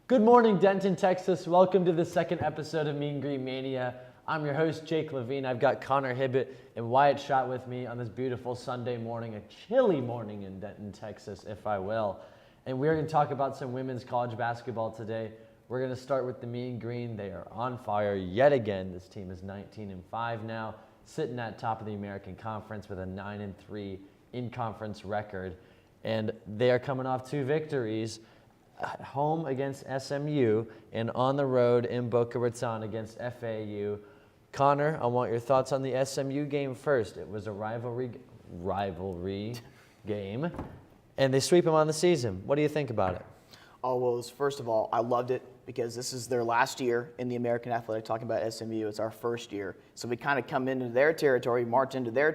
Good morning, Denton, Texas. Welcome to the second episode of Mean Green Mania. I'm your host, Jake Levine. I've got Connor Hibbett and Wyatt Schott with me on this beautiful Sunday morning, a chilly morning in Denton, Texas, if I will. And we're going to talk about some women's college basketball today. We're going to start with the Mean Green. They are on fire yet again. This team is 19-5 now, sitting at top of the American Conference with a 9-3 in-conference record. And they are coming off two victories. At home against SMU and on the road in Boca Raton against FAU. Connor, I want your thoughts on the SMU game first. It was a rivalry game, and they sweep them on the season. What do you think about it? Oh, well, first of all, I loved it because this is their last year in the American Athletic. Talking about SMU, it's our first year. So we kind of come into their territory, march into their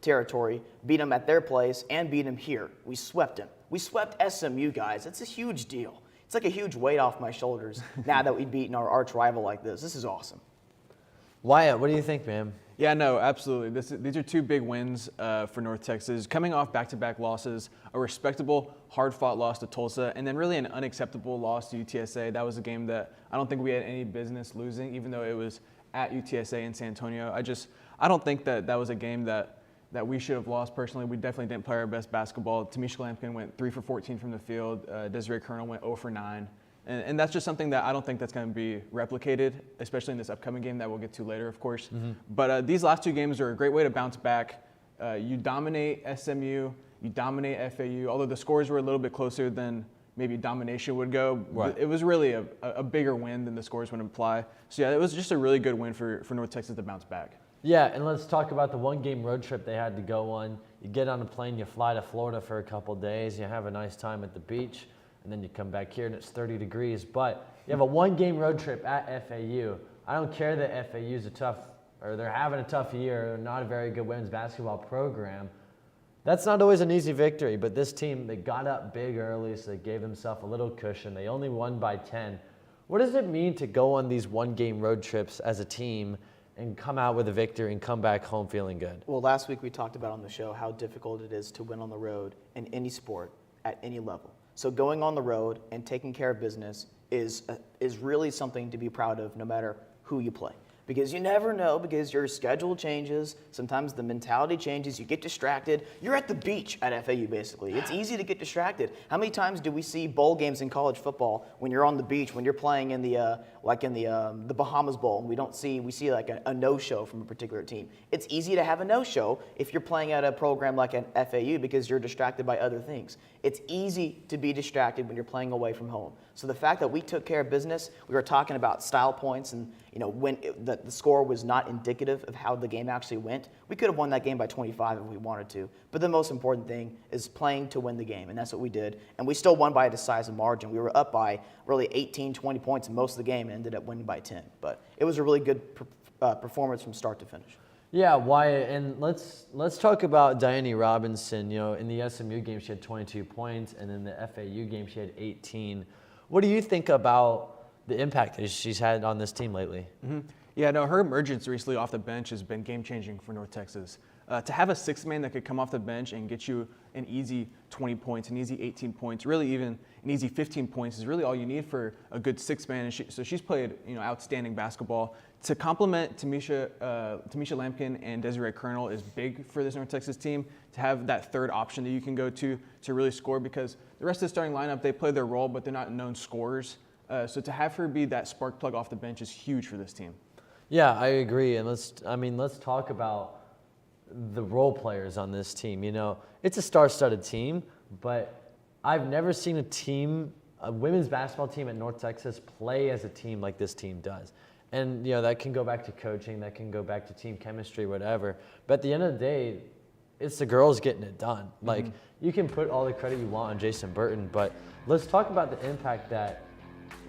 territory, beat them at their place, and beat them here. We swept them. We swept SMU, guys. It's a huge deal. It's like a huge weight off my shoulders now that we've beaten our arch rival like this. This is awesome. Wyatt, what do you think, man? Yeah, no, absolutely. These are two big wins for North Texas. Coming off back-to-back losses, a respectable, hard-fought loss to Tulsa, and then really an unacceptable loss to UTSA. That was a game that I don't think we had any business losing, even though it was at UTSA in San Antonio. I don't think that was a game that we should have lost personally. We definitely didn't play our best basketball. Tamisha Lampkin went 3 for 14 from the field. Desiree Colonel went 0 for 9. And that's just something that I don't think that's going to be replicated, especially in this upcoming game that we'll get to later, of course. Mm-hmm. But these last two games are a great way to bounce back. You dominate SMU, you dominate FAU, although the scores were a little bit closer than maybe domination would go. Right. It was really a bigger win than the scores would imply. So, yeah, it was just a really good win for North Texas to bounce back. Yeah, and let's talk about the one-game road trip they had to go on. You get on a plane, you fly to Florida for a couple days, you have a nice time at the beach, and then you come back here and it's 30 degrees. But you have a one-game road trip at FAU. I don't care that FAU's they're having a tough year, they're not a very good women's basketball program. That's not always an easy victory, but this team, they got up big early, so they gave themselves a little cushion. They only won by 10. What does it mean to go on these one-game road trips as a team and come out with a victory and come back home feeling good? Well, last week we talked about on the show how difficult it is to win on the road in any sport at any level. So going on the road and taking care of business is really something to be proud of no matter who you play. Because you never know, because your schedule changes, sometimes the mentality changes, you get distracted. You're at the beach at FAU, basically. It's easy to get distracted. How many times do we see bowl games in college football when you're on the beach, when you're playing in the Bahamas Bowl, and we see like a no-show from a particular team? It's easy to have a no-show if you're playing at a program like an FAU because you're distracted by other things. It's easy to be distracted when you're playing away from home. So the fact that we took care of business, we were talking about style points, and when the score was not indicative of how the game actually went, we could have won that game by 25 if we wanted to. But the most important thing is playing to win the game, and that's what we did. And we still won by a decisive margin. We were up by really 18, 20 points in most of the game and ended up winning by 10. But it was a really good performance from start to finish. Yeah, Wyatt, and let's talk about Diane Robinson. In the SMU game, she had 22 points, and in the FAU game, she had 18. What do you think about the impact that she's had on this team lately? Mm-hmm. Yeah, no, her emergence recently off the bench has been game-changing for North Texas. To have a sixth man that could come off the bench and get you an easy 20 points, an easy 18 points, really even an easy 15 points is really all you need for a good sixth man. And so she's played outstanding basketball. To complement Tamisha Lampkin and Desiree Colonel is big for this North Texas team, to have that third option that you can go to really score, because the rest of the starting lineup, they play their role, but they're not known scorers. So to have her be that spark plug off the bench is huge for this team. Yeah, I agree. And let's talk about the role players on this team. It's a star-studded team, but I've never seen a women's basketball team at North Texas play as a team like this team does. And, that can go back to coaching, that can go back to team chemistry, whatever. But at the end of the day, it's the girls getting it done. Mm-hmm. Like, you can put all the credit you want on Jason Burton, but let's talk about the impact that,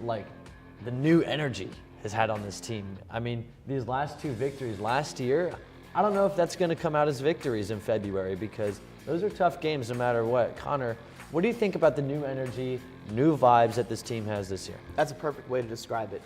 the new energy has had on this team. I mean, these last two victories last year, I don't know if that's going to come out as victories in February, because those are tough games no matter what. Connor, what do you think about the new energy, new vibes that this team has this year? That's a perfect way to describe it.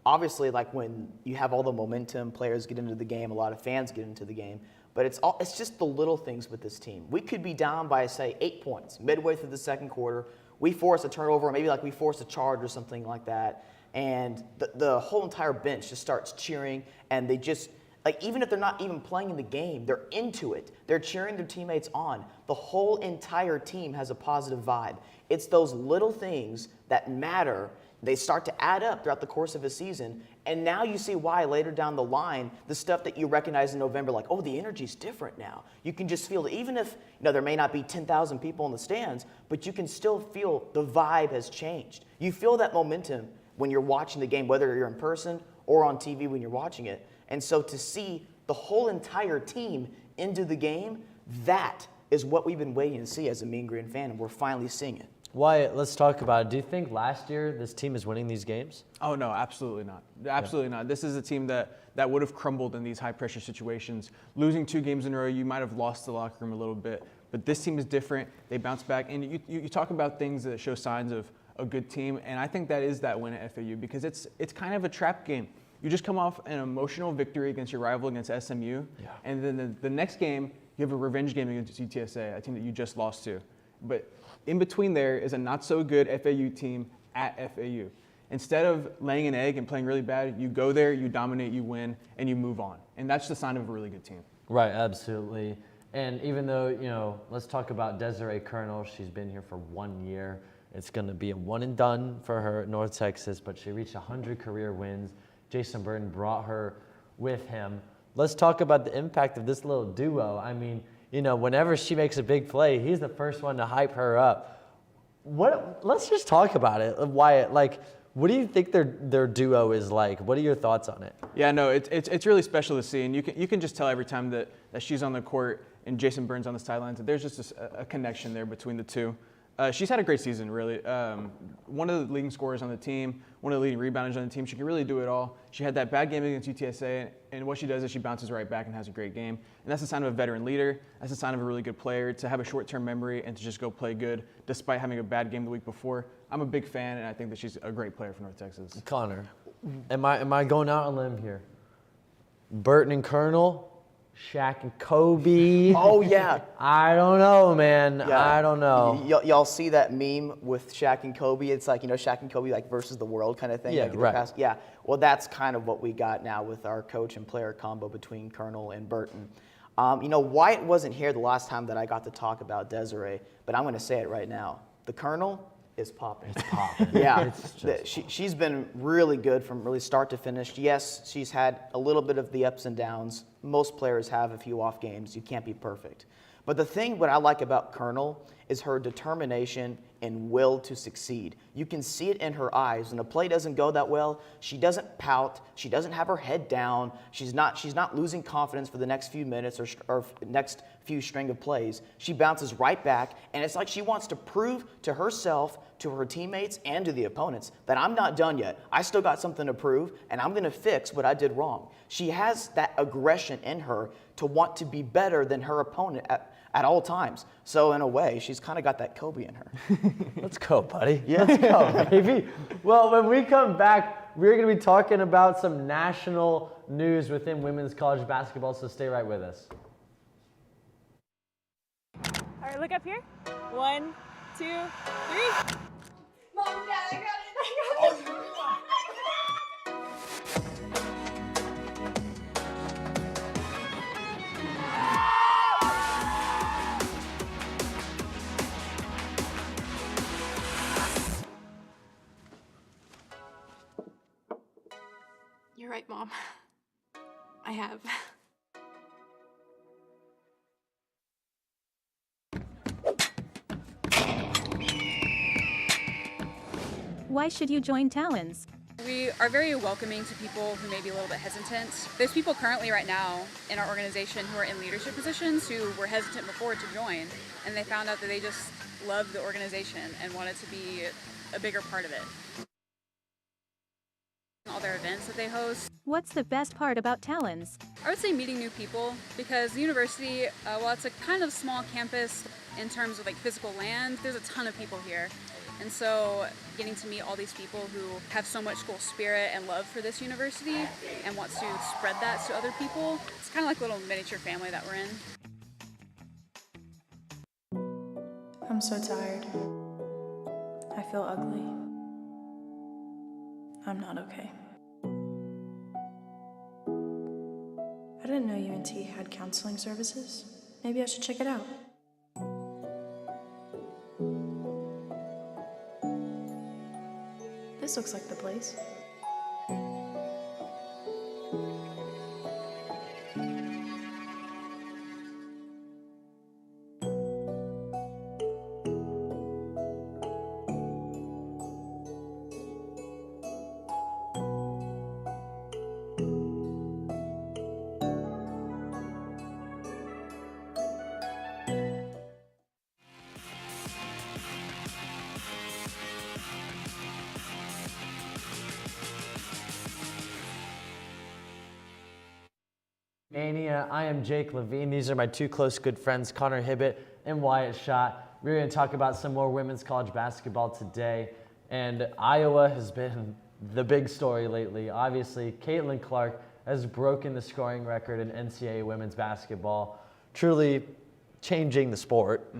Obviously, when you have all the momentum, players get into the game, a lot of fans get into the game, but it's just the little things with this team. We could be down by, say, 8 points midway through the second quarter. we force a turnover, or maybe like we force a charge or something like that, and the whole entire bench just starts cheering, and they just, like, even if they're not even playing in the game, they're into it. They're cheering their teammates on. The whole entire team has a positive vibe. It's those little things that matter. They start to add up throughout the course of a season, and now you see why later down the line, the stuff that you recognize in November, like, oh, the energy's different now. You can just feel it, even if there may not be 10,000 people in the stands, but you can still feel the vibe has changed. You feel that momentum when you're watching the game, whether you're in person or on TV when you're watching it. And so to see the whole entire team into the game, that is what we've been waiting to see as a Mean Green fan, and we're finally seeing it. Wyatt, let's talk about it. Do you think last year this team is winning these games? Oh, no, absolutely not. Absolutely not. This is a team that would have crumbled in these high-pressure situations. Losing 2 games in a row, you might have lost the locker room a little bit. But this team is different. They bounce back. And you talk about things that show signs of a good team, and I think that is that win at FAU because it's kind of a trap game. You just come off an emotional victory against your rival, against SMU, and then the next game, you have a revenge game against UTSA, a team that you just lost to. But in between there is a not-so-good FAU team at FAU. Instead of laying an egg and playing really bad, you go there, you dominate, you win, and you move on. And that's the sign of a really good team. Right, absolutely. And even though, let's talk about Desiree Colonel. She's been here for 1 year. It's going to be a one and done for her at North Texas, but she reached 100 career wins. Jason Burton brought her with him. Let's talk about the impact of this little duo. I mean, whenever she makes a big play, he's the first one to hype her up. Let's just talk about it. Wyatt, what do you think their duo is like? What are your thoughts on it? Yeah, no, it's really special to see, and you can just tell every time that she's on the court and Jason Burton's on the sidelines that there's just a connection there between the two. She's had a great season, really. One of the leading scorers on the team, one of the leading rebounders on the team. She can really do it all. She had that bad game against UTSA, and what she does is she bounces right back and has a great game. And that's a sign of a veteran leader. That's a sign of a really good player, to have a short-term memory and to just go play good despite having a bad game the week before. I'm a big fan, and I think that she's a great player for North Texas. Connor, am I going out on a limb here? Burton and Colonel? Shaq and Kobe. Oh, yeah. I don't know, man. Yeah. I don't know. Y'all see that meme with Shaq and Kobe? It's like, Shaq and Kobe versus the world kind of thing. Yeah, right. Yeah. Well, that's kind of what we got now with our coach and player combo between Colonel and Burton. Wyatt wasn't here the last time that I got to talk about Desiree, but I'm going to say it right now. The Colonel is popping. It's popping. Yeah, she's been really good from really start to finish. Yes, she's had a little bit of the ups and downs. Most players have a few off games. You can't be perfect. But what I like about Colonel is her determination and will to succeed. You can see it in her eyes. When a play doesn't go that well, she doesn't pout. She doesn't have her head down. She's not losing confidence for the next few minutes or next few string of plays. She bounces right back, and it's like she wants to prove to herself, to her teammates, and to the opponents that I'm not done yet. I still got something to prove, and I'm going to fix what I did wrong. She has that aggression in her to want to be better than her opponent at all times. So in a way, she's kind of got that Kobe in her. Let's go, buddy. Yeah. Let's go, baby. Well, when we come back, we're going to be talking about some national news within women's college basketball, so stay right with us. All right, look up here. 1, 2, 3. Mom, Dad, I got it. You're right, Mom. I have. Why should you join Talons? We are very welcoming to people who may be a little bit hesitant. There's people currently right now in our organization who are in leadership positions who were hesitant before to join, and they found out that they just loved the organization and wanted to be a bigger part of it. All their events that they host. What's the best part about Talons? I would say meeting new people, because the university, while it's a kind of small campus in terms of physical land, there's a ton of people here. And so getting to meet all these people who have so much school spirit and love for this university and want to spread that to other people, it's kind of like a little miniature family that we're in. I'm so tired. I feel ugly. I'm not okay. I didn't know UNT had counseling services. Maybe I should check it out. This looks like the place. Mania. I am Jake Levine. These are my two close good friends, Connor Hibbett and Wyatt Schott. We're going to talk about some more women's college basketball today. And Iowa has been the big story lately. Obviously, Caitlin Clark has broken the scoring record in NCAA women's basketball, truly changing the sport.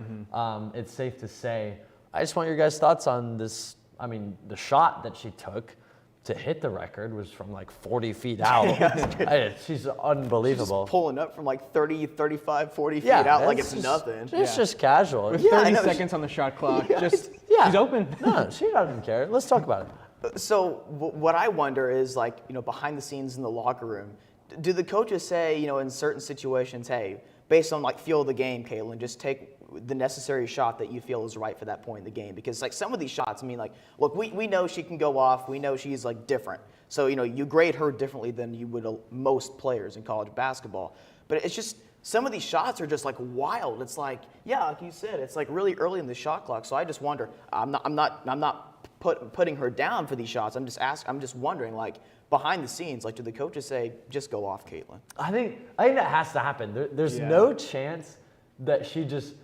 It's safe to say. I just want your guys' thoughts on this. I mean, the shot that she took to hit the record was from like 40 feet out. She's unbelievable. She's pulling up from like 30, 35, 40 feet out like it's nothing. It's just casual. With 30 seconds on the shot clock, she's open. No, she doesn't care. Let's talk about it. So what I wonder is, like, you know, behind the scenes in the locker room, do the coaches say, you know, in certain situations, hey, based on like feel of the game, Caitlin, just take the necessary shot that you feel is right for that point in the game? Because like some of these shots, I mean, like, look, we know she can go off. We know she's like different. So, you know, you grade her differently than you would most players in college basketball. But it's just some of these shots are just like wild. It's like, yeah, like you said, it's like really early in the shot clock. So I just wonder. I'm not putting her down for these shots. I'm just wondering, like, behind the scenes, like, do the coaches say just go off, Caitlin? I think that has to happen. There's no chance that she just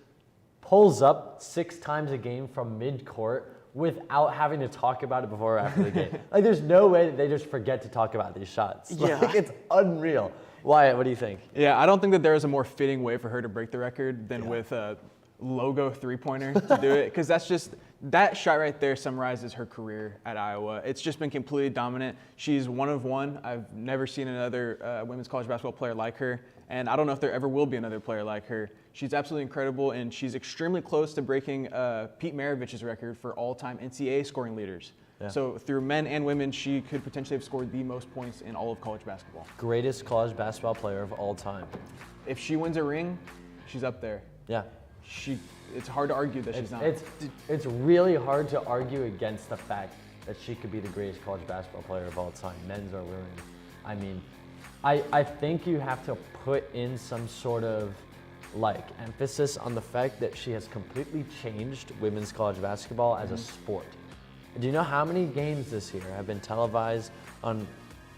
pulls up 6 times a game from mid-court without having to talk about it before or after the game. Like, there's no way that they just forget to talk about these shots. Yeah. Like, it's unreal. Wyatt, what do you think? Yeah, I don't think that there is a more fitting way for her to break the record than with a logo three-pointer to do it, because that's just, that shot right there summarizes her career at Iowa. It's just been completely dominant. She's one of one. I've never seen another women's college basketball player like her, and I don't know if there ever will be another player like her. She's absolutely incredible, and she's extremely close to breaking Pete Maravich's record for all-time NCAA scoring leaders. Yeah. So through men and women, she could potentially have scored the most points in all of college basketball. Greatest college basketball player of all time. If she wins a ring, she's up there. Yeah. It's hard to argue that she's not. It's really hard to argue against the fact that she could be the greatest college basketball player of all time, men's or women's. I mean, I think you have to put in some sort of like emphasis on the fact that she has completely changed women's college basketball as a sport. Do you know how many games this year have been televised on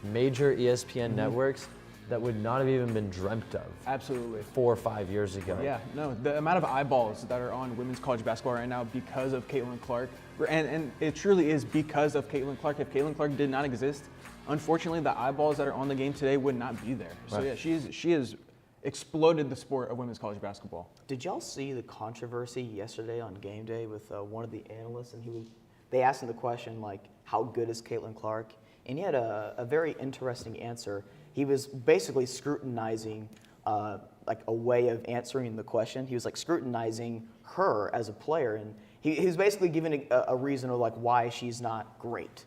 major ESPN networks that would not have even been dreamt of? Absolutely. 4 or 5 years ago. Yeah, no, the amount of eyeballs that are on women's college basketball right now because of Caitlin Clark, and it truly is because of Caitlin Clark. If Caitlin Clark did not exist, unfortunately, the eyeballs that are on the game today would not be there. So yeah, she has exploded the sport of women's college basketball. Did y'all see the controversy yesterday on game day with one of the analysts, and they asked him the question, like, how good is Caitlin Clark? And he had a very interesting answer. He was basically scrutinizing like a way of answering the question. He was like scrutinizing her as a player, and he was basically giving a reason of like why she's not great.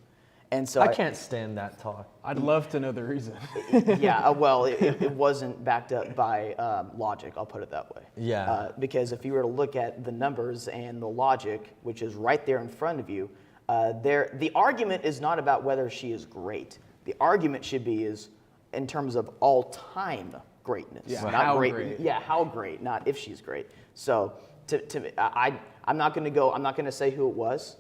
And so I can't stand that talk. I'd love to know the reason. Yeah, well, it wasn't backed up by logic, I'll put it that way. Yeah. Because if you were to look at the numbers and the logic, which is right there in front of you, the argument is not about whether she is great. The argument should be is in terms of all-time greatness. Yeah, not how great. great. Yeah, how great, not if she's great. So I'm not going to say who it was.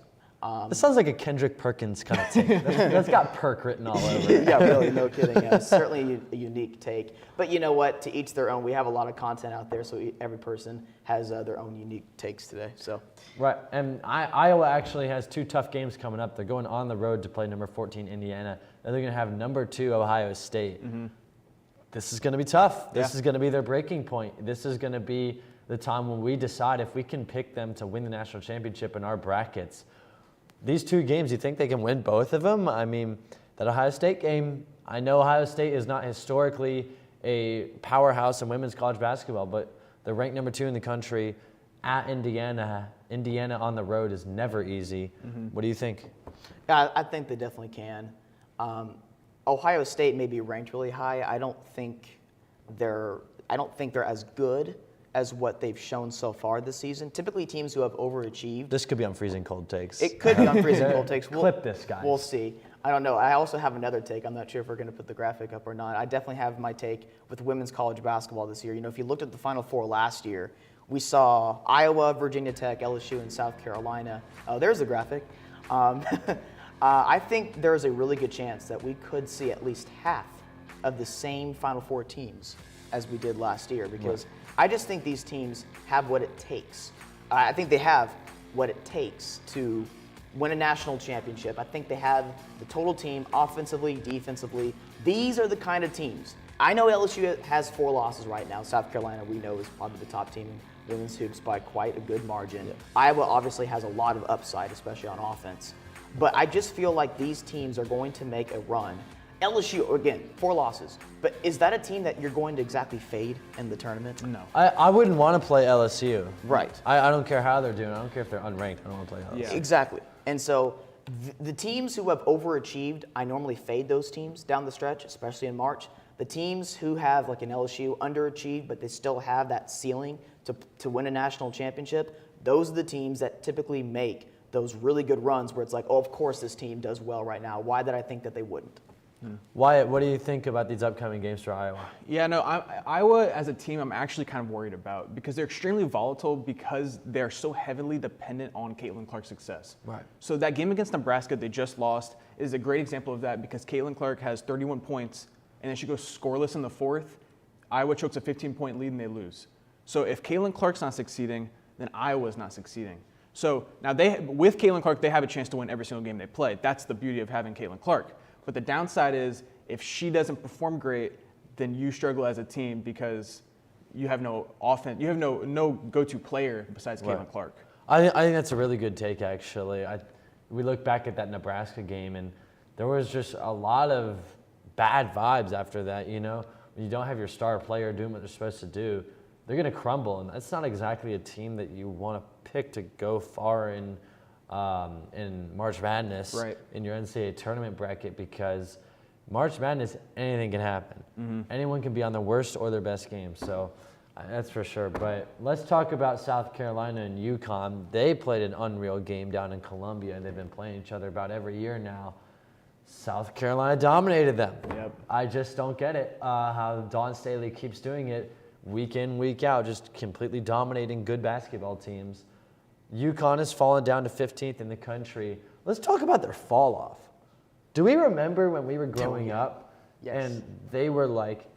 This sounds like a Kendrick Perkins kind of take. That's got Perk written all over it. Yeah, really, no kidding. Certainly a unique take. But you know what? To each their own. We have a lot of content out there, so every person has their own unique takes today. So. Right, and Iowa actually has 2 tough games coming up. They're going on the road to play number 14 Indiana, and they're going to have number 2 Ohio State. Mm-hmm. This is going to be tough. This is going to be their breaking point. This is going to be the time when we decide if we can pick them to win the national championship in our brackets. these two games, you think they can win both of them? I mean, that Ohio State game, I know Ohio State is not historically a powerhouse in women's college basketball, but they're ranked number 2 in the country at Indiana. Indiana on the road is never easy. What do you think? Yeah, I think they definitely can. Ohio State may be ranked really high. I don't think they're as good as what they've shown so far this season. Typically, teams who have overachieved. This could be on Freezing Cold Takes. It could be on Freezing Cold Takes. Clip this guy. We'll see. I don't know. I also have another take. I'm not sure if we're going to put the graphic up or not. I definitely have my take with women's college basketball this year. You know, if you looked at the Final Four last year, we saw Iowa, Virginia Tech, LSU, and South Carolina. Oh, there's the graphic. I think there's a really good chance that we could see at least half of the same Final Four teams as we did last year, because I just think these teams have what it takes. I think they have what it takes to win a national championship. I think they have the total team, offensively, defensively. These are the kind of teams. I know LSU has 4 losses right now. South Carolina, we know, is probably the top team in women's hoops by quite a good margin. Yeah. Iowa obviously has a lot of upside, especially on offense. But I just feel like these teams are going to make a run. LSU, again, 4 losses. But is that a team that you're going to exactly fade in the tournament? No. I wouldn't want to play LSU. Right. I don't care how they're doing. I don't care if they're unranked. I don't want to play LSU. Yeah. Exactly. And so the teams who have overachieved, I normally fade those teams down the stretch, especially in March. The teams who have, like an LSU, underachieved, but they still have that ceiling to win a national championship, those are the teams that typically make those really good runs where it's like, oh, of course this team does well right now. Why did I think that they wouldn't? Wyatt, what do you think about these upcoming games for Iowa? Yeah, no, Iowa as a team, I'm actually kind of worried about because they're extremely volatile because they're so heavily dependent on Caitlin Clark's success. Right. So that game against Nebraska they just lost is a great example of that because Caitlin Clark has 31 points and then she goes scoreless in the 4th. Iowa chokes a 15-point lead and they lose. So if Caitlin Clark's not succeeding, then Iowa's not succeeding. So now with Caitlin Clark, they have a chance to win every single game they play. That's the beauty of having Caitlin Clark. But the downside is if she doesn't perform great, then you struggle as a team because you have no offense, you have no go-to player besides Caitlin Clark. I think that's a really good take, actually. We look back at that Nebraska game, and there was just a lot of bad vibes after that. You know, when you don't have your star player doing what they're supposed to do, they're going to crumble, and that's not exactly a team that you want to pick to go far in March Madness in your NCAA tournament bracket, because March Madness, anything can happen. Anyone can be on their worst or their best game, so that's for sure. But let's talk about South Carolina and UConn. They played an unreal game down in Columbia, and they've been playing each other about every year now. South Carolina dominated them. I just don't get it, how Dawn Staley keeps doing it week in, week out, just completely dominating good basketball teams. UConn has fallen down to 15th in the country. Let's talk about their fall off. Do we remember when we were growing up and they were like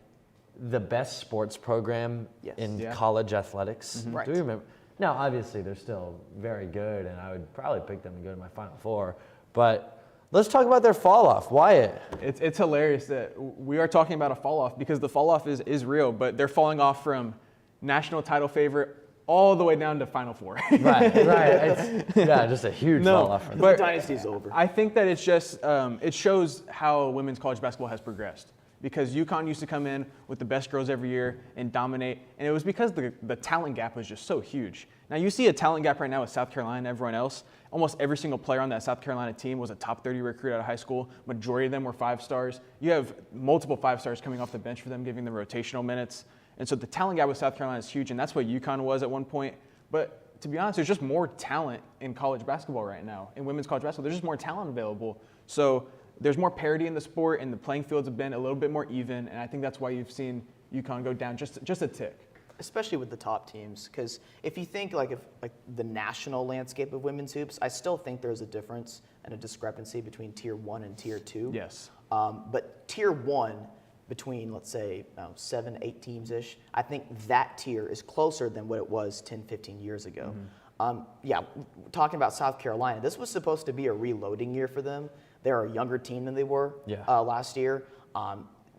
the best sports program in college athletics? Do we remember? Now, obviously, they're still very good, and I would probably pick them to go to my Final Four. But let's talk about their fall off. Wyatt. It's hilarious that we are talking about a fall off because the fall off is real, but they're falling off from national title favorite all the way down to Final Four. right. It's, just a huge fall off. But the dynasty's over. I think that it's just, it shows how women's college basketball has progressed. Because UConn used to come in with the best girls every year and dominate, and it was because the talent gap was just so huge. Now you see a talent gap right now with South Carolina and everyone else. Almost every single player on that South Carolina team was a top 30 recruit out of high school. Majority of them were 5 stars. You have multiple 5 stars coming off the bench for them, giving them rotational minutes. And so the talent gap with South Carolina is huge, and that's what UConn was at one point. But to be honest, there's just more talent in college basketball right now. In women's college basketball, there's just more talent available. So there's more parity in the sport, and the playing fields have been a little bit more even, and I think that's why you've seen UConn go down just a tick. Especially with the top teams, because if you think like the national landscape of women's hoops, I still think there's a difference and a discrepancy between Tier 1 and Tier 2. Yes. But Tier 1, between, let's say, 7, 8 teams-ish, I think that tier is closer than what it was 10, 15 years ago. Talking about South Carolina, this was supposed to be a reloading year for them. They're a younger team than they were last year.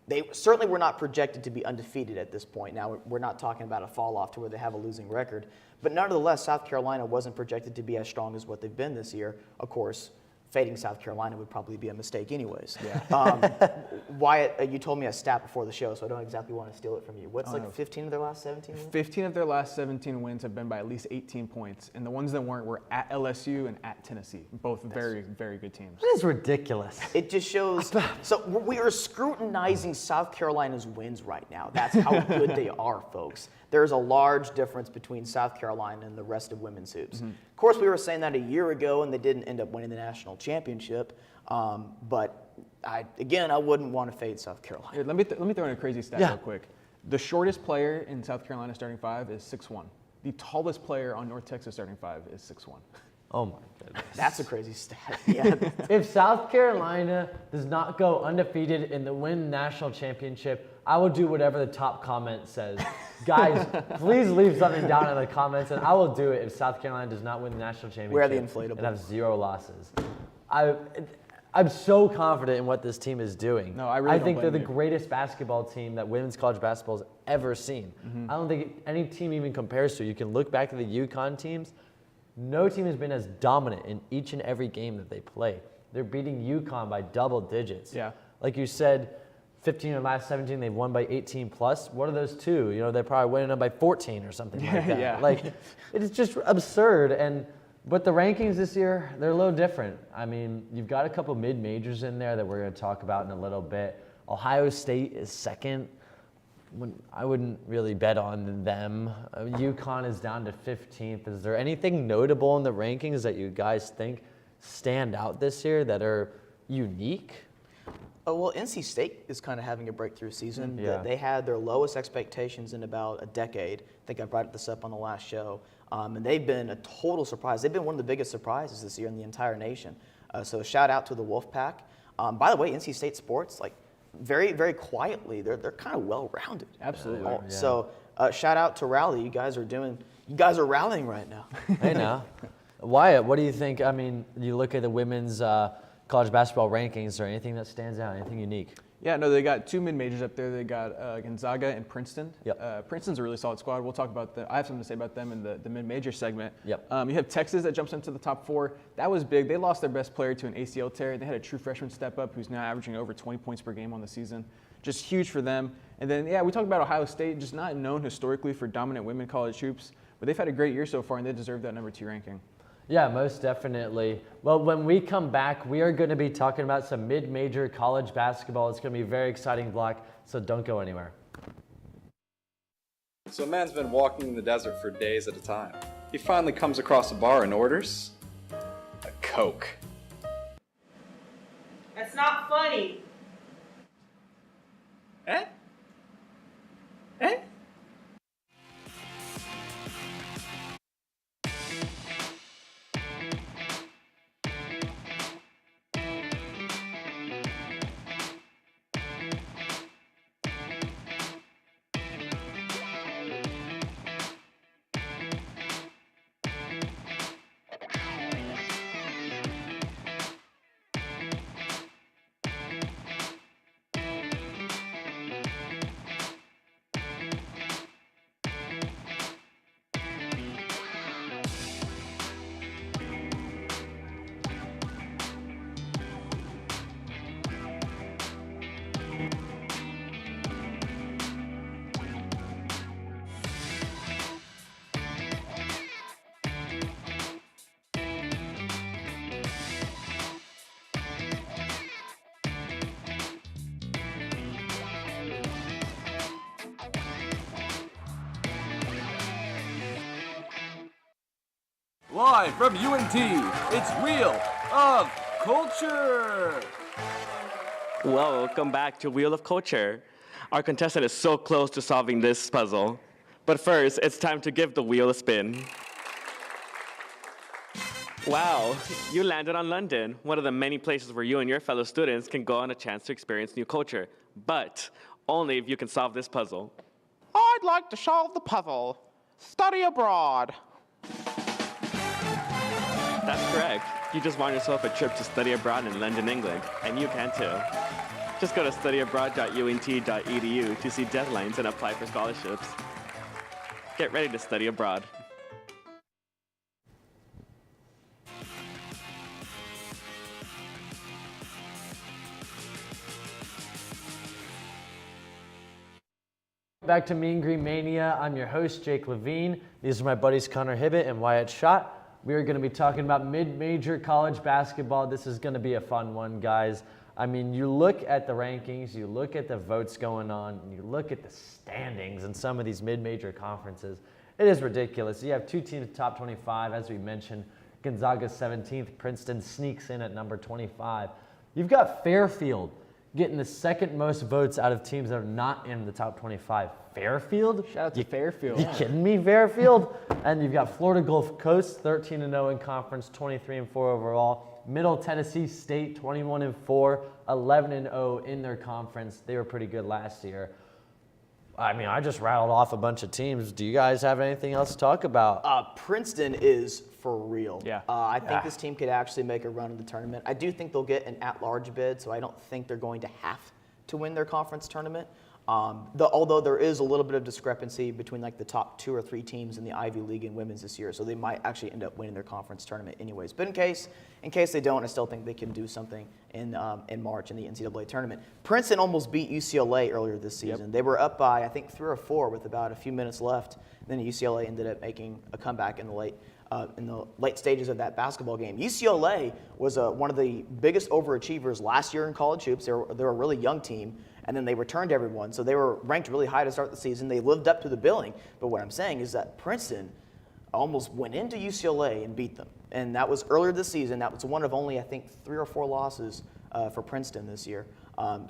they certainly were not projected to be undefeated at this point. Now, we're not talking about a fall off to where they have a losing record. But nonetheless, South Carolina wasn't projected to be as strong as what they've been this year. Of course, fading South Carolina would probably be a mistake anyways. Yeah. Wyatt, you told me a stat before the show, so I don't exactly want to steal it from you. What's 15 of their last 17 wins? 15 of their last 17 wins have been by at least 18 points, and the ones that weren't were at LSU and at Tennessee, both very, very good teams. That is ridiculous. It just shows. So we are scrutinizing South Carolina's wins right now. That's how good they are, folks. There's a large difference between South Carolina and the rest of women's hoops. Of course, we were saying that a year ago, and they didn't end up winning the national championship. But I wouldn't want to fade South Carolina. Here, let me throw in a crazy stat real quick. The shortest player in South Carolina starting five is 6'1". The tallest player on North Texas starting five is 6'1". Oh my goodness. That's a crazy stat. Yeah. If South Carolina does not go undefeated in the Win National Championship, I will do whatever the top comment says. Guys, please leave something down in the comments, and I will do it if South Carolina does not win the national championship. Wear the inflatable. And have 0 losses. I'm so confident in what this team is doing. No, I really I don't think they're blame the you. greatest basketball team that women's college basketball has ever seen. I don't think any team even compares to. You can look back to the UConn teams. No team has been as dominant in each and every game that they play. They're beating UConn by double digits. Yeah. Like you said, 15 of the last 17, they've won by 18 plus. What are those two? You know, they're probably winning them by 14 or something like that. Yeah. Like, it's just absurd. But the rankings this year, they're a little different. I mean, you've got a couple mid-majors in there that we're going to talk about in a little bit. Ohio State is second. I wouldn't really bet on them. UConn is down to 15th. Is there anything notable in the rankings that you guys think stand out this year that are unique? Oh, well, NC State is kind of having a breakthrough season. Yeah. They had their lowest expectations in about a decade. I think I brought this up on the last show. And they've been a total surprise. They've been one of the biggest surprises this year in the entire nation. So shout out to the Wolfpack. By the way, NC State sports, like very, very quietly, they're kind of well-rounded. Absolutely. Yeah. So shout out to Rally. You guys are rallying right now. Hey now. Wyatt, what do you think? I mean, you look at the women's college basketball rankings. Is there anything that stands out, anything unique? Yeah, no, they got two mid-majors up there. They got Gonzaga and Princeton. Yep. Princeton's a really solid squad. We'll talk about I have something to say about them in the mid-major segment. Yep. You have Texas that jumps into the top 4. That was big. They lost their best player to an ACL tear. They had a true freshman step up who's now averaging over 20 points per game on the season. Just huge for them. And then, we talked about Ohio State, just not known historically for dominant women college hoops, but they've had a great year so far, and they deserve that number 2 ranking. Yeah, most definitely. Well, when we come back, we are going to be talking about some mid-major college basketball. It's going to be a very exciting block, so don't go anywhere. So a man's been walking in the desert for days at a time. He finally comes across a bar and orders a Coke. That's not funny. Eh? Eh? Live from UNT, it's Wheel of Culture! Welcome back to Wheel of Culture. Our contestant is so close to solving this puzzle. But first, it's time to give the wheel a spin. Wow, you landed on London, one of the many places where you and your fellow students can go on a chance to experience new culture. But only if you can solve this puzzle. I'd like to solve the puzzle. Study abroad. That's correct. You just won yourself a trip to study abroad in London, England, and you can too. Just go to studyabroad.unt.edu to see deadlines and apply for scholarships. Get ready to study abroad. Back to Mean Green Mania. I'm your host, Jake Levine. These are my buddies Connor Hibbett and Wyatt Schott. We are going to be talking about mid-major college basketball. This is going to be a fun one, guys. I mean, you look at the rankings, you look at the votes going on, and you look at the standings in some of these mid-major conferences. It is ridiculous. You have two teams top 25, as we mentioned. Gonzaga's 17th. Princeton sneaks in at number 25. You've got Fairfield getting the second most votes out of teams that are not in the top 25. Fairfield? Shout out to Fairfield. You kidding me, Fairfield? And you've got Florida Gulf Coast, 13-0 in conference, 23-4 overall. Middle Tennessee State, 21-4, 11-0 in their conference. They were pretty good last year. I mean, I just rattled off a bunch of teams. Do you guys have anything else to talk about? Princeton is for real. Yeah. I think this team could actually make a run in the tournament. I do think they'll get an at-large bid, so I don't think they're going to have to win their conference tournament. Although there is a little bit of discrepancy between like the top 2 or 3 teams in the Ivy League and women's this year, so they might actually end up winning their conference tournament anyways. But in case they don't, I still think they can do something in March in the NCAA tournament. Princeton almost beat UCLA earlier this season. Yep. They were up by I think 3 or 4 with about a few minutes left. Then UCLA ended up making a comeback in the late stages of that basketball game. UCLA was one of the biggest overachievers last year in college hoops. They were a really young team. And then they returned everyone. So they were ranked really high to start the season. They lived up to the billing. But what I'm saying is that Princeton almost went into UCLA and beat them. And that was earlier this season. That was one of only, I think, 3 or 4 losses for Princeton this year. So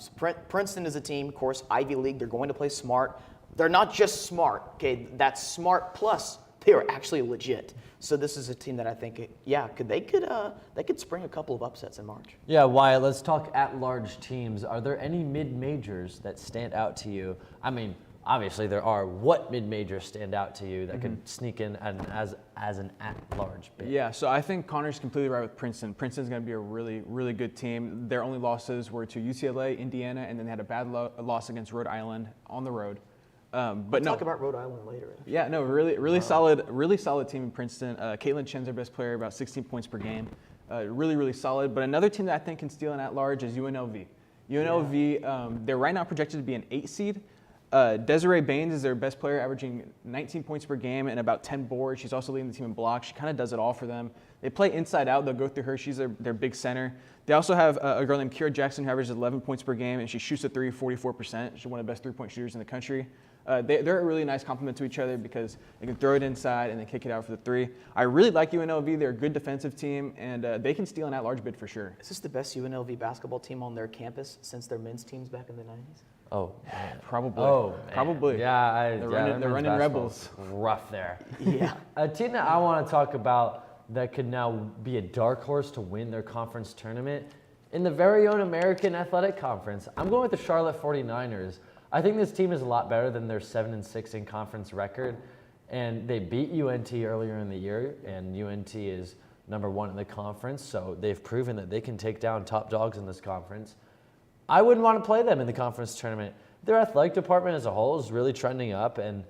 Princeton is a team, of course, Ivy League. They're going to play smart. They're not just smart. Okay, that's smart plus they are actually legit. So this is a team that I think, they could spring a couple of upsets in March. Yeah, Wyatt, let's talk at-large teams. Are there any mid-majors that stand out to you? I mean, obviously there are. What mid-majors stand out to you that could sneak in as an at-large bid? Yeah, so I think Connor's completely right with Princeton. Princeton's going to be a really, really good team. Their only losses were to UCLA, Indiana, and then they had a bad loss against Rhode Island on the road. We'll talk about Rhode Island later. Yeah, no, really solid team in Princeton. Caitlin Chen's their best player, about 16 points per game. Really, really solid. But another team that I think can steal an at-large is UNLV. UNLV, they're right now projected to be an 8 seed. Desiree Baines is their best player, averaging 19 points per game and about 10 boards. She's also leading the team in blocks. She kind of does it all for them. They play inside out. They'll go through her. She's their big center. They also have a girl named Kira Jackson who averages 11 points per game, and she shoots a 44%. She's one of the best three-point shooters in the country. They're a really nice complement to each other because they can throw it inside and then kick it out for the 3. I really like UNLV. They're a good defensive team, and they can steal an at-large bid for sure. Is this the best UNLV basketball team on their campus since their men's teams back in the 90s? Oh, man. Probably. Oh, man. Probably. Yeah, they're running Rebels. Rough there. Yeah. A team that I want to talk about that could now be a dark horse to win their conference tournament in the very own American Athletic Conference. I'm going with the Charlotte 49ers. I think this team is a lot better than their 7-6 in conference record, and they beat UNT earlier in the year, and UNT is number 1 in the conference, so they've proven that they can take down top dogs in this conference. I wouldn't want to play them in the conference tournament. Their athletic department as a whole is really trending up, and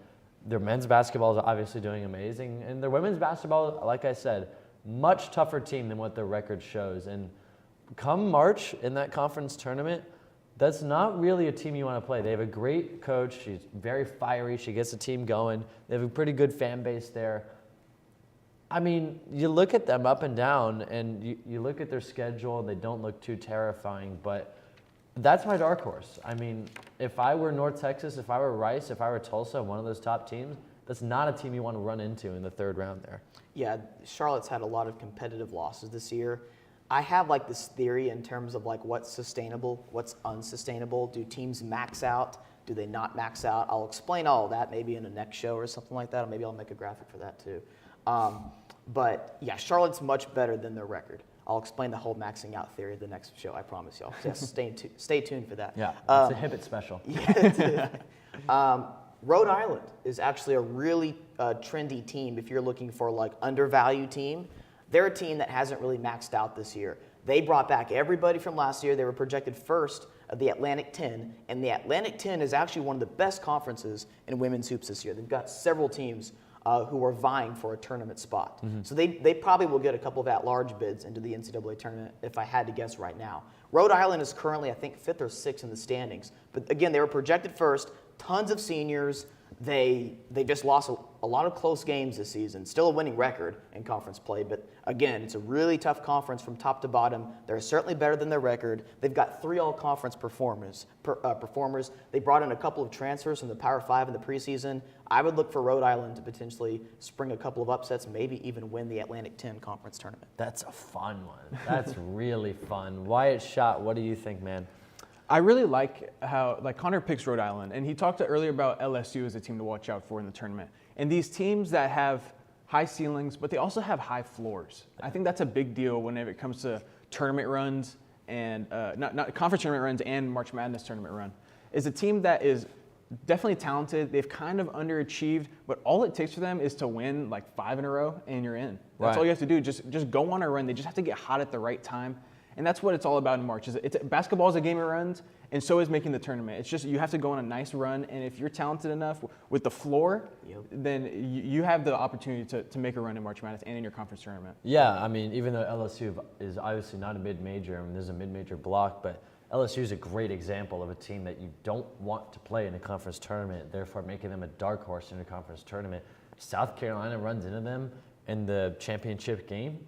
their men's basketball is obviously doing amazing, and their women's basketball, like I said, much tougher team than what their record shows. And come March in that conference tournament, that's not really a team you want to play. They have a great coach. She's very fiery. She gets the team going. They have a pretty good fan base there. I mean, you look at them up and down, and you look at their schedule, and they don't look too terrifying, but that's my dark horse. I mean, if I were North Texas, if I were Rice, if I were Tulsa, one of those top teams, that's not a team you want to run into in the 3rd round there. Yeah, Charlotte's had a lot of competitive losses this year. I have like this theory in terms of like what's sustainable, what's unsustainable. Do teams max out? Do they not max out? I'll explain all of that maybe in a next show or something like that, or maybe I'll make a graphic for that too. But yeah, Charlotte's much better than their record. I'll explain the whole maxing out theory in the next show, I promise y'all. Just stay tuned for that. Yeah, it's a Hibbett special. Yeah, Rhode Island is actually a really trendy team if you're looking for like undervalued team. They're a team that hasn't really maxed out this year. They brought back everybody from last year. They were projected first of the Atlantic 10, and the Atlantic 10 is actually one of the best conferences in women's hoops this year. They've got several teams who are vying for a tournament spot. So they probably will get a couple of at-large bids into the NCAA tournament if I had to guess right now. Rhode Island is currently, I think, 5th or 6th in the standings. But again, they were projected first, tons of seniors. They just lost a lot of close games this season. Still a winning record in conference play, but again, it's a really tough conference from top to bottom. They're certainly better than their record. They've got 3 all-conference performers. They brought in a couple of transfers from the Power 5 in the preseason. I would look for Rhode Island to potentially spring a couple of upsets, maybe even win the Atlantic 10 conference tournament. That's a fun one. That's really fun. Wyatt Schott, what do you think, man? I really like how Connor picks Rhode Island, and he talked earlier about LSU as a team to watch out for in the tournament. And these teams that have high ceilings, but they also have high floors. I think that's a big deal whenever it comes to tournament runs and not conference tournament runs and March Madness tournament run. Is a team that is definitely talented. They've kind of underachieved, but all it takes for them is to win like 5 in a row, and you're in. That's all you have to do. Just go on a run. They just have to get hot at the right time. And that's what it's all about in March. Basketball is a game of runs, and so is making the tournament. It's just you have to go on a nice run, and if you're talented enough with the floor, then you have the opportunity to make a run in March Madness and in your conference tournament. Yeah, I mean, even though LSU is obviously not a mid-major, I mean, there's a mid-major block, but LSU is a great example of a team that you don't want to play in a conference tournament, therefore making them a dark horse in a conference tournament. South Carolina runs into them in the championship game.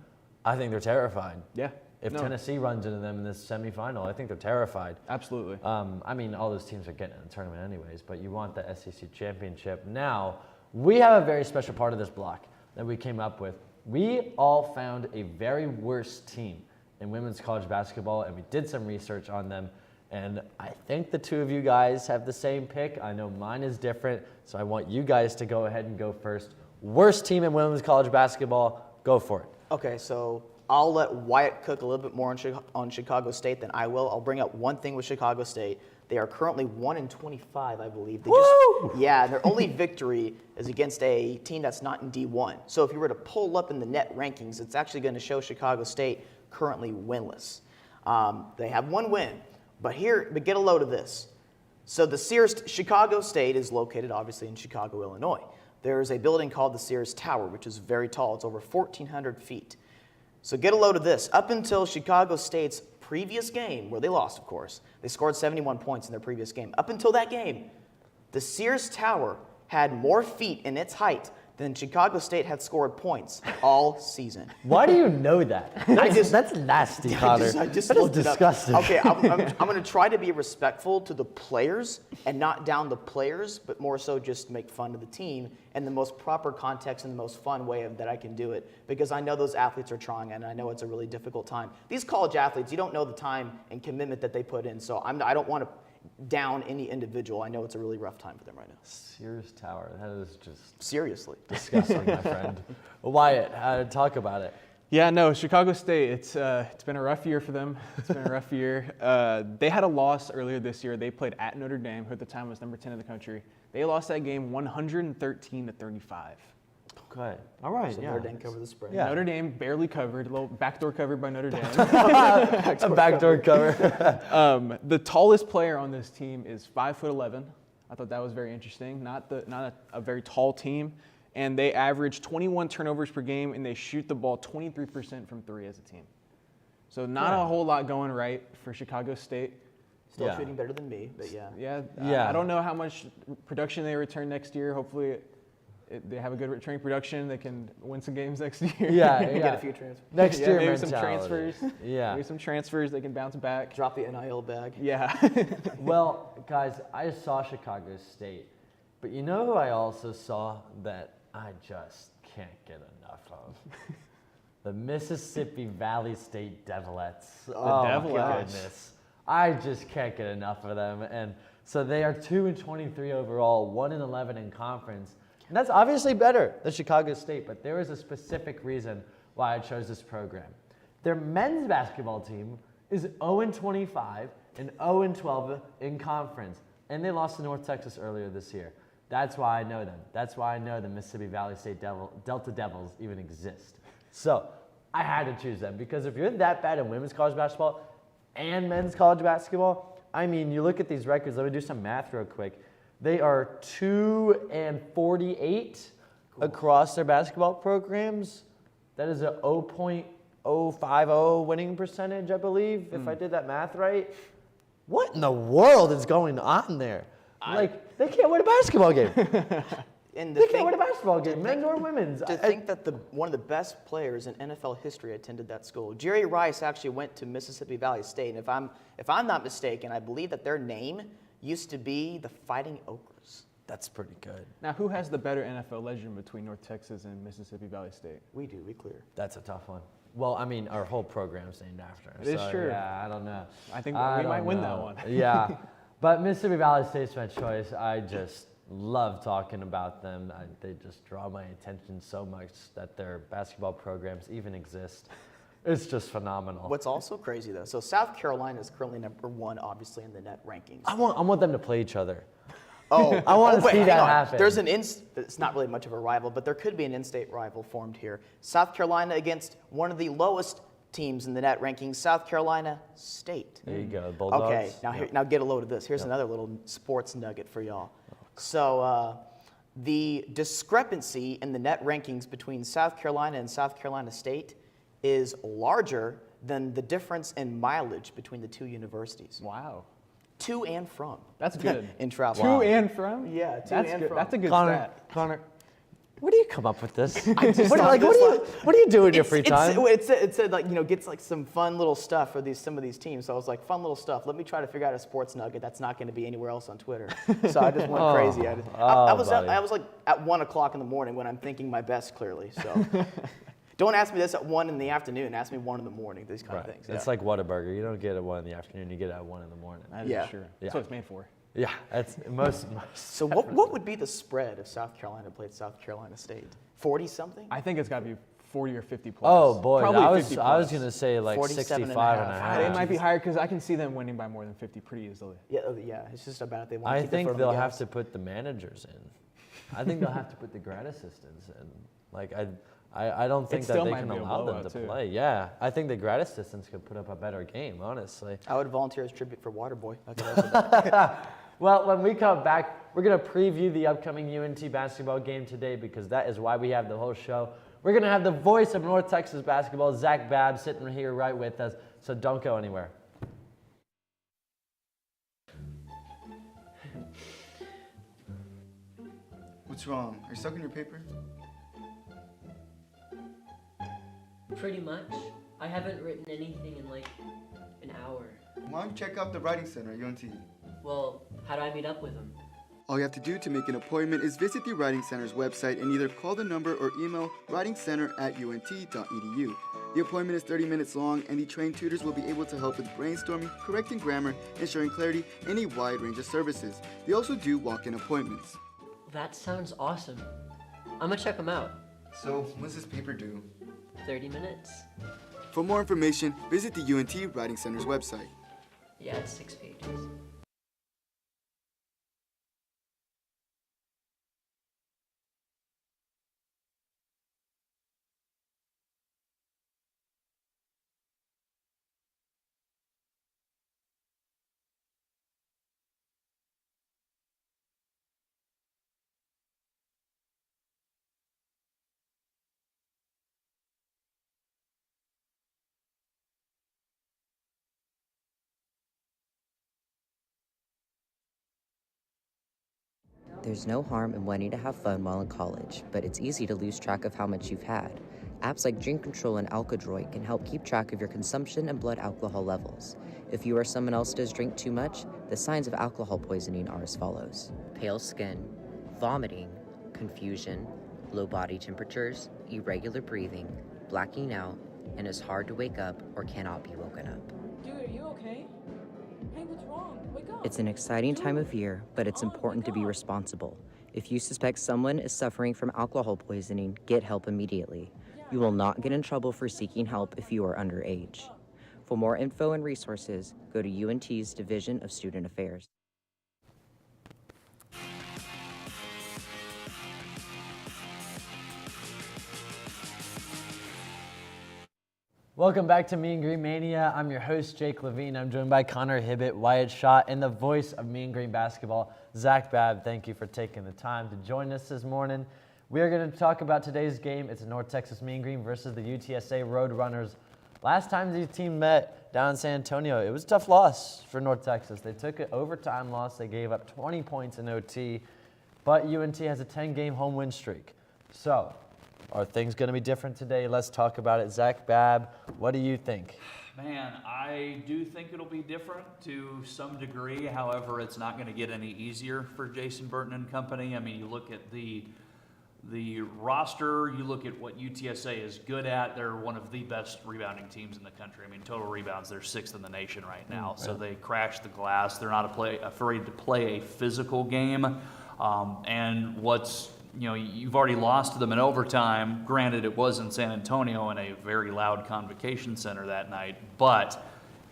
I think they're terrified. Yeah. If Tennessee runs into them in this semifinal, I think they're terrified. Absolutely. I mean, all those teams are getting in the tournament anyways, but you want the SEC championship. Now, we have a very special part of this block that we came up with. We all found a very worst team in women's college basketball, and we did some research on them. And I think the two of you guys have the same pick. I know mine is different, so I want you guys to go ahead and go first. Worst team in women's college basketball, go for it. Okay, so I'll let Wyatt cook a little bit more on Chicago State than I will. I'll bring up one thing with Chicago State. They are currently 1-25, I believe. Their only victory is against a team that's not in D1. So if you were to pull up in the net rankings, it's actually going to show Chicago State currently winless. They have 1 win, but get a load of this. So the Chicago State is located obviously in Chicago, Illinois. There's a building called the Sears Tower, which is very tall. It's over 1,400 feet. So get a load of this. Up until Chicago State's previous game, where they lost, of course, they scored 71 points in their previous game. Up until that game, the Sears Tower had more feet in its height than Chicago State had scored points all season. Why do you know that? That's nasty, Connor. I just that is looked it up. disgusting. Okay, I'm going to try to be respectful to the players and not down the players, but more so just make fun of the team in the most proper context and the most fun way that I can do it, because I know those athletes are trying, and I know it's a really difficult time. These college athletes, you don't know the time and commitment that they put in, so I don't want to down any individual. I know it's a really rough time for them right now. Sears Tower, that is just seriously disgusting, my friend. Wyatt, talk about it. Yeah, no, Chicago State, it's been a rough year for them. It's been a rough year. They had a loss earlier this year. They played at Notre Dame, who at the time was number 10 in the country. They lost that game 113-35. Okay. All right. So Notre Dame covered the spread. Yeah. Notre Dame barely covered, a little backdoor cover by Notre Dame. A backdoor cover. The tallest player on this team is 5'11". I thought that was very interesting. Not a very tall team, and they average 21 turnovers per game, and they shoot the ball 23% from 3 as a team. So not a whole lot going right for Chicago State. Still shooting better than me, but yeah. I don't know how much production they return next year. Hopefully they have a good returning production. They can win some games next year. Get a few transfers. Next year, maybe mentality. some transfers. Yeah. Maybe some transfers. They can bounce back. Drop the NIL bag. Yeah. Well, guys, I saw Chicago State, but you know who I also saw that I just can't get enough of? The Mississippi Valley State Devilettes. Oh, my goodness. I just can't get enough of them. And so they are 2-23 overall, 1-11 in conference. And that's obviously better than Chicago State, but there is a specific reason why I chose this program. Their men's basketball team is 0-25 and 0-12 in conference, and they lost to North Texas earlier this year. That's why I know them. That's why I know the Mississippi Valley State Delta Devils even exist. So I had to choose them, because if you're that bad in women's college basketball and men's college basketball, I mean, you look at these records. Let me do some math real quick. They are 2-48 across their basketball programs. That is a 0.050 winning percentage, I believe, if I did that math right. What in the world is going on there? Like, they can't win a basketball game. They can't win a basketball game, men's or women's. To think that one of the best players in NFL history attended that school. Jerry Rice actually went to Mississippi Valley State, and if I'm not mistaken, I believe that their name used to be the Fighting Okras. That's pretty good. Now, who has the better NFL legend between North Texas and Mississippi Valley State? We do, we clear. That's a tough one. Well, I mean, our whole program's named after him. It is true. Yeah, I don't know. I think we might win that one. Yeah, but Mississippi Valley State's my choice. I just love talking about them. They just draw my attention so much that their basketball programs even exist. It's just phenomenal. What's also crazy though, so South Carolina is currently #1, obviously, in the net rankings. I want them to play each other. Oh, I want to see that hang on. happen. There's it's not really much of a rival, but there could be an in-state rival formed here. South Carolina against one of the lowest teams in the net rankings, South Carolina State. There you go, Bulldogs. Okay, now get a load of this. Here's another little sports nugget for y'all. So the discrepancy in the net rankings between South Carolina and South Carolina State is larger than the difference in mileage between the two universities. Wow. To and from. That's good. In travel. To and from? Yeah, to That's and good. from. That's a good Connor, stat. where do you come up with this? I just what thought do you do in your free time? It said like, gets like some fun little stuff for some of these teams. So I was like, fun little stuff. Let me try to figure out a sports nugget that's not going to be anywhere else on Twitter. So I just went crazy. I was like at 1 o'clock in the morning when I'm thinking my best clearly. So don't ask me this at 1 in the afternoon. Ask me 1 in the morning. These kind of things. It's like Whataburger. You don't get it at 1 in the afternoon. You get it at 1 in the morning. That is true. That's what it's made for. Yeah, that's most. So what would be the spread if South Carolina played South Carolina State? 40 something? I think it's got to be 40 or 50 plus. Oh boy, Probably I 50 was plus. gonna say like 47 65 and a half. It might be higher because I can see them winning by more than 50 pretty easily. Yeah. It's just about they want to I keep think the foot on they'll the have gas. to put the managers in. I think they'll have to put the grad assistants in. Like I don't think that still they might can be a allow them blowout, to too. play. Yeah, I think the grad assistants could put up a better game, honestly. I would volunteer as tribute for Waterboy. Well, when we come back, we're going to preview the upcoming UNT basketball game today because that is why we have the whole show. We're going to have the voice of North Texas basketball, Zach Babb, sitting here right with us, so don't go anywhere. What's wrong? Are you stuck in your paper? Pretty much. I haven't written anything in like an hour. Why don't you check out the Writing Center at UNT? Well, how do I meet up with them? All you have to do to make an appointment is visit the Writing Center's website and either call the number or email writingcenter@unt.edu. The appointment is 30 minutes long, and the trained tutors will be able to help with brainstorming, correcting grammar, ensuring clarity, and a wide range of services. They also do walk-in appointments. That sounds awesome. I'm gonna check them out. So, when's this paper due? 30 minutes? For more information, visit the UNT Writing Center's website. Yeah, it's 6 pages. There's no harm in wanting to have fun while in college, but it's easy to lose track of how much you've had. Apps like Drink Control and Alkadroid can help keep track of your consumption and blood alcohol levels. If you or someone else does drink too much, the signs of alcohol poisoning are as follows: pale skin, vomiting, confusion, low body temperatures, irregular breathing, blacking out, and is hard to wake up or cannot be woken up. Dude, are you okay? Hey, what's wrong? Wake up. It's an exciting time of year, but it's important to be responsible. If you suspect someone is suffering from alcohol poisoning, get help immediately. You will not get in trouble for seeking help if you are underage. For more info and resources, go to UNT's Division of Student Affairs. Welcome back to Mean Green Mania. I'm your host, Jake Levine. I'm joined by Connor Hibbett, Wyatt Schott, and the voice of Mean Green basketball, Zach Babb. Thank you for taking the time to join us this morning. We are going to talk about today's game. It's North Texas Mean Green versus the UTSA Roadrunners. Last time these teams met down in San Antonio, it was a tough loss for North Texas. They took an overtime loss. They gave up 20 points in OT, but UNT has a 10-game home win streak. So, are things going to be different today? Let's talk about it. Zach Babb, what do you think? Man, I do think it'll be different to some degree. However, it's not going to get any easier for Jason Burton and company. I mean, you look at the roster, you look at what UTSA is good at. They're one of the best rebounding teams in the country. I mean, total rebounds, they're 6th in the nation right now. So they crash the glass. They're not afraid to play a physical game. And you've already lost to them in overtime. Granted, it was in San Antonio in a very loud convocation center that night, but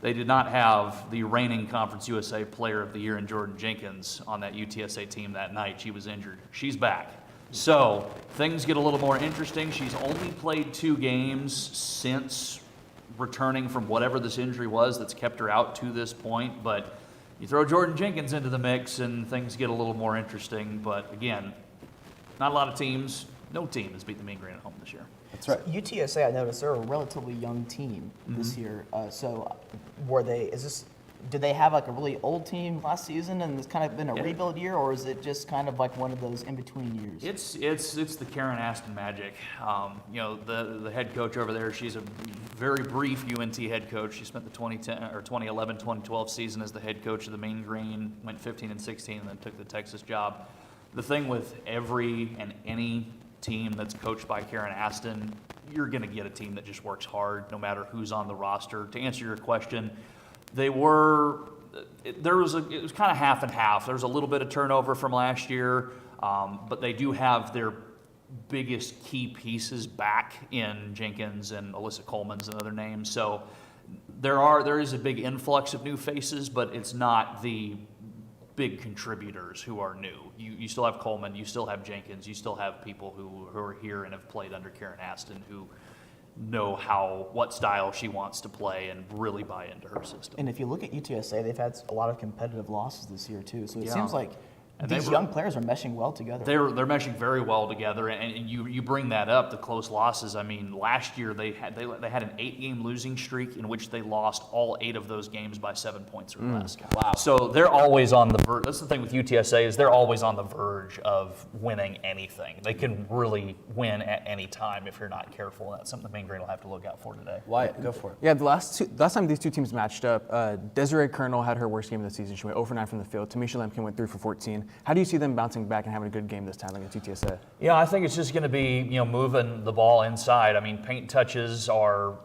they did not have the reigning Conference USA Player of the Year in Jordan Jenkins on that UTSA team that night. She was injured. She's back. So things get a little more interesting. She's only played 2 games since returning from whatever this injury was that's kept her out to this point, but you throw Jordan Jenkins into the mix and things get a little more interesting. But again, not a lot of teams, no team has beat the Mean Green at home this year. That's right. UTSA, I noticed they're a relatively young team this year. Did they have like a really old team last season and it's kind of been a rebuild year, or is it just kind of like one of those in-between years? It's the Karen Aston magic. The head coach over there, she's a very brief UNT head coach. She spent the 2011-2012 season as the head coach of the Mean Green, went 15-16, and then took the Texas job. The thing with every and any team that's coached by Karen Aston, you're going to get a team that just works hard no matter who's on the roster. To answer your question, it was kind of half and half. There was a little bit of turnover from last year, but they do have their biggest key pieces back in Jenkins and Alyssa Coleman's and other names. So there is a big influx of new faces, but it's not the big contributors who are new. You still have Coleman, you still have Jenkins, you still have people who are here and have played under Karen Aston who know what style she wants to play and really buy into her system. And if you look at UTSA, they've had a lot of competitive losses this year too. So it seems like these young players are meshing well together. They're meshing very well together, and you bring that up, the close losses. I mean, last year they had an 8-game losing streak in which they lost all 8 of those games by 7 points or less. Wow! So they're always on the verge. That's the thing with UTSA, is they're always on the verge of winning anything. They can really win at any time if you're not careful. That's something the Mean Green will have to look out for today. Wyatt, go for it. Yeah, the last time these two teams matched up, Desiree Colonel had her worst game of the season. She went 0 for 9 from the field. Tamisha Lampkin went 3 for 14. How do you see them bouncing back and having a good game this time against UTSA? Yeah, I think it's just going to be moving the ball inside. I mean, paint touches are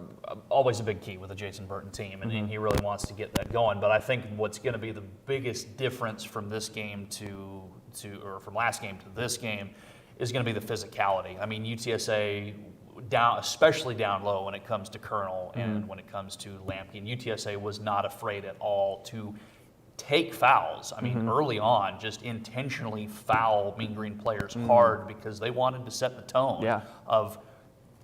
always a big key with a Jason Burton team, and he really wants to get that going. But I think what's going to be the biggest difference from this game or from last game to this game is going to be the physicality. I mean, UTSA especially down low when it comes to Colonel and when it comes to Lampkin. UTSA was not afraid at all to take fouls. I mean, early on, just intentionally foul Mean Green players hard because they wanted to set the tone of,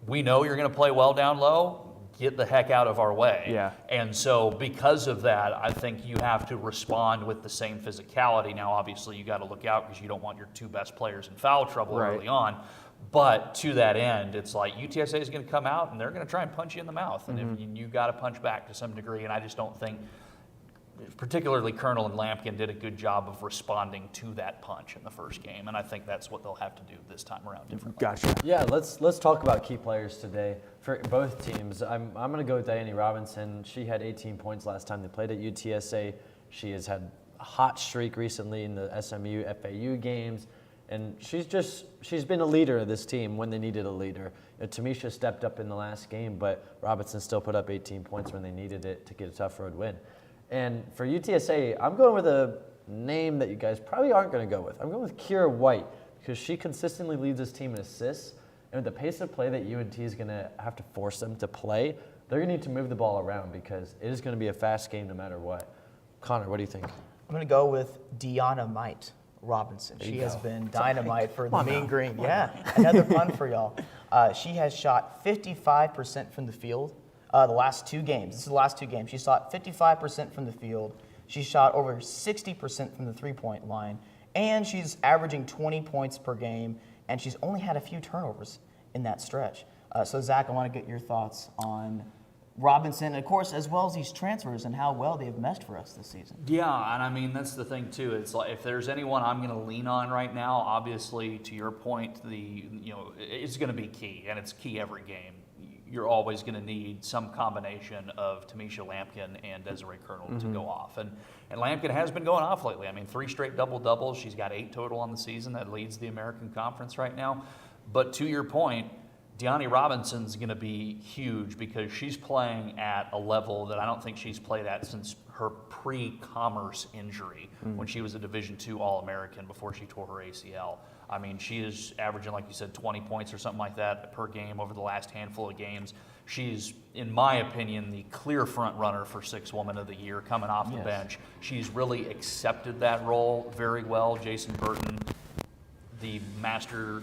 we know you're going to play well down low, get the heck out of our way. Yeah. And so because of that, I think you have to respond with the same physicality. Now, obviously, you got to look out because you don't want your 2 best players in foul trouble early on. But to that end, it's like UTSA is going to come out and they're going to try and punch you in the mouth. And you got to punch back to some degree. And I just don't think, particularly Colonel and Lampkin, did a good job of responding to that punch in the first game, and I think that's what they'll have to do this time around differently. Gotcha. Yeah, let's talk about key players today for both teams. I'm going to go with Diane Robinson. She had 18 points last time they played at UTSA. She has had a hot streak recently in the SMU, FAU games, and she's been a leader of this team when they needed a leader. Tamisha stepped up in the last game, but Robinson still put up 18 points when they needed it to get a tough road win. And for UTSA, I'm going with a name that you guys probably aren't going to go with. I'm going with Kira White because she consistently leads this team in assists. And with the pace of play that UNT is going to have to force them to play, they're going to need to move the ball around because it is going to be a fast game no matter what. Connor, what do you think? I'm going to go with Deanna Might Robinson. She has been dynamite for the Mean Green. Yeah, another pun for y'all. She has shot 55% from the field the last 2 games. This is the last 2 games. She shot 55% from the field. She shot over 60% from the three-point line. And she's averaging 20 points per game. And she's only had a few turnovers in that stretch. So, Zach, I want to get your thoughts on Robinson, of course, as well as these transfers and how well they've meshed for us this season. Yeah, and I mean, that's the thing, too. It's like if there's anyone I'm going to lean on right now, obviously, to your point, it's going to be key, and it's key every game. You're always going to need some combination of Tamisha Lampkin and Desiree Colonel to go off. And Lampkin has been going off lately. I mean, 3 straight double-doubles. She's got 8 total on the season. That leads the American Conference right now. But to your point, Deani Robinson's going to be huge because she's playing at a level that I don't think she's played at since her pre-Commerce injury when she was a Division II All-American before she tore her ACL. I mean, she is averaging, like you said, 20 points or something like that per game over the last handful of games. She's, in my opinion, the clear front runner for 6th Woman of the Year coming off the bench. She's really accepted that role very well. Jason Burton, the master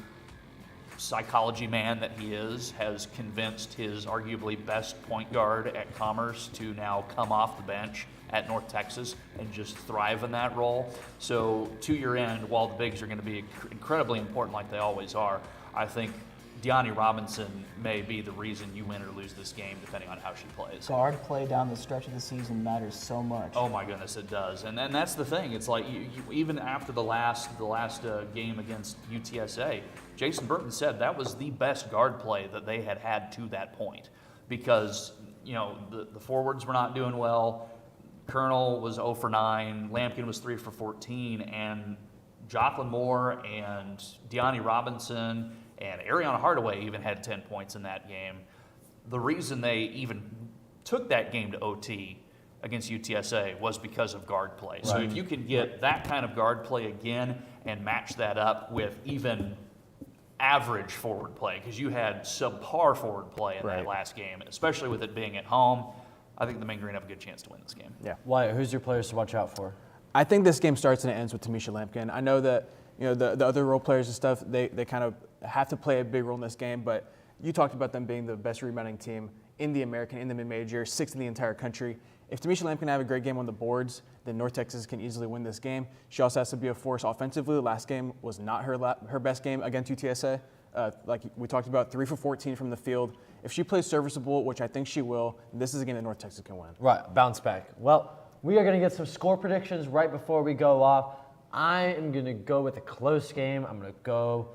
psychology man that he is, has convinced his arguably best point guard at Commerce to now come off the bench at North Texas and just thrive in that role. So to your end, while the bigs are going to be incredibly important like they always are, I think Deani Robinson may be the reason you win or lose this game depending on how she plays. Guard play down the stretch of the season matters so much. Oh my goodness, it does. And that's the thing. It's like you even after the last game against UTSA, Jason Burton said that was the best guard play that they had to that point because the forwards were not doing well. Colonel was 0 for 9, Lampkin was 3 for 14, and Jocelyn Moore and Deani Robinson and Ariana Hardaway even had 10 points in that game. The reason they even took that game to OT against UTSA was because of guard play. Right. So if you can get that kind of guard play again and match that up with even average forward play, because you had subpar forward play in that last game, especially with it being at home, I think the Mean Green have a good chance to win this game. Yeah. Wyatt, who's your players to watch out for? I think this game starts and it ends with Tamisha Lampkin. I know that the other role players and stuff, they kind of have to play a big role in this game, but you talked about them being the best rebounding team in the American, in the mid-major, 6th in the entire country. If Tamisha Lampkin can have a great game on the boards, then North Texas can easily win this game. She also has to be a force offensively. The last game was not her best game against UTSA. Like we talked about, 3 for 14 from the field. If she plays serviceable, which I think she will, this is a game that North Texas can win. Right, bounce back. Well, we are going to get some score predictions right before we go off. I am going to go with a close game. I'm going to go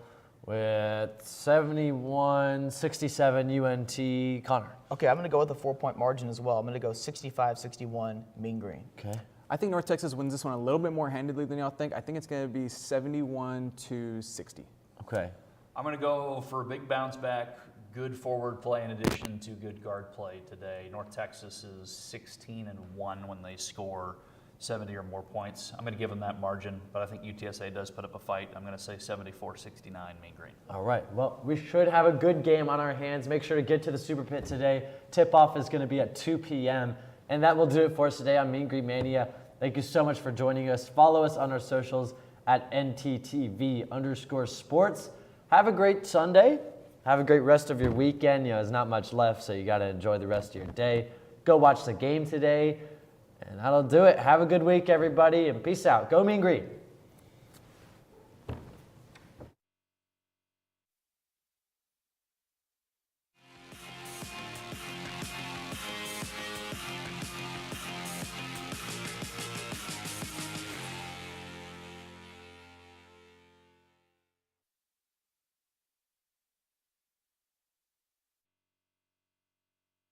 with 71-67 UNT. Connor. Okay, I'm going to go with a 4-point margin as well. I'm going to go 65-61 Mean Green. Okay. I think North Texas wins this one a little bit more handedly than y'all think. I think it's going to be 71-60. Okay. I'm going to go for a big bounce back, good forward play in addition to good guard play today. North Texas is 16-1 when they score 70 or more points. I'm going to give them that margin, but I think UTSA does put up a fight. I'm going to say 74-69 Mean Green. All right. Well, we should have a good game on our hands. Make sure to get to the Super Pit today. Tip-off is going to be at 2 p.m. And that will do it for us today on Mean Green Mania. Thank you so much for joining us. Follow us on our socials at NTTV_sports. Have a great Sunday. Have a great rest of your weekend. There's not much left, so you got to enjoy the rest of your day. Go watch the game today. And that'll do it. Have a good week, everybody, and peace out. Go Mean Green.